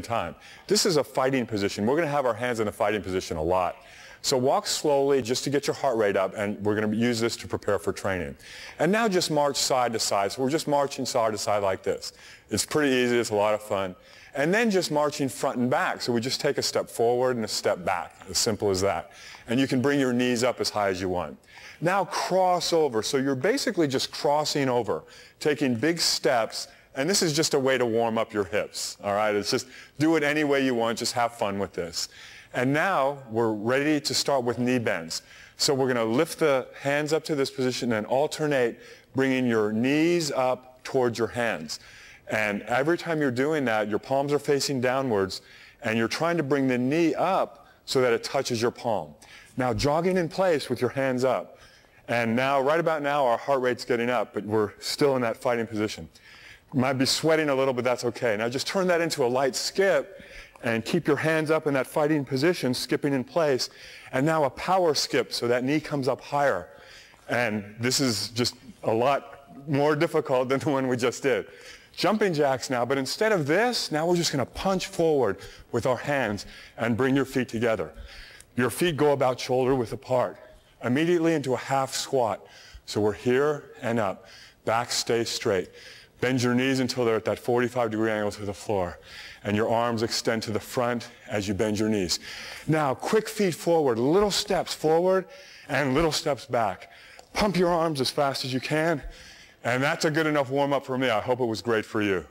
time. This is a fighting position. We're going to have our hands in a fighting position a lot. So walk slowly just to get your heart rate up, and we're going to use this to prepare for training. And now just march side to side. So we're just marching side to side like this. It's pretty easy. It's a lot of fun. And then just marching front and back. So we just take a step forward and a step back. As simple as that. And you can bring your knees up as high as you want. Now cross over. So you're basically just crossing over, taking big steps. And this is just a way to warm up your hips. All right? It's just do it any way you want. Just have fun with this. And now we're ready to start with knee bends. So we're going to lift the hands up to this position and alternate bringing your knees up towards your hands. And every time you're doing that, your palms are facing downwards, and you're trying to bring the knee up so that it touches your palm. Now jogging in place with your hands up. And now, right about now, our heart rate's getting up, but we're still in that fighting position. You might be sweating a little, but that's okay. Now just turn that into a light skip and keep your hands up in that fighting position, skipping in place. And now a power skip, so that knee comes up higher. And this is just a lot more difficult than the one we just did. Jumping jacks now, but instead of this, now we're just going to punch forward with our hands and bring your feet together. Your feet go about shoulder width apart. Immediately into a half squat. So we're here and up. Back stays straight. Bend your knees until they're at that 45-degree angle to the floor. And your arms extend to the front as you bend your knees. Now, quick feet forward, little steps forward and little steps back. Pump your arms as fast as you can. And that's a good enough warm-up for me. I hope it was great for you.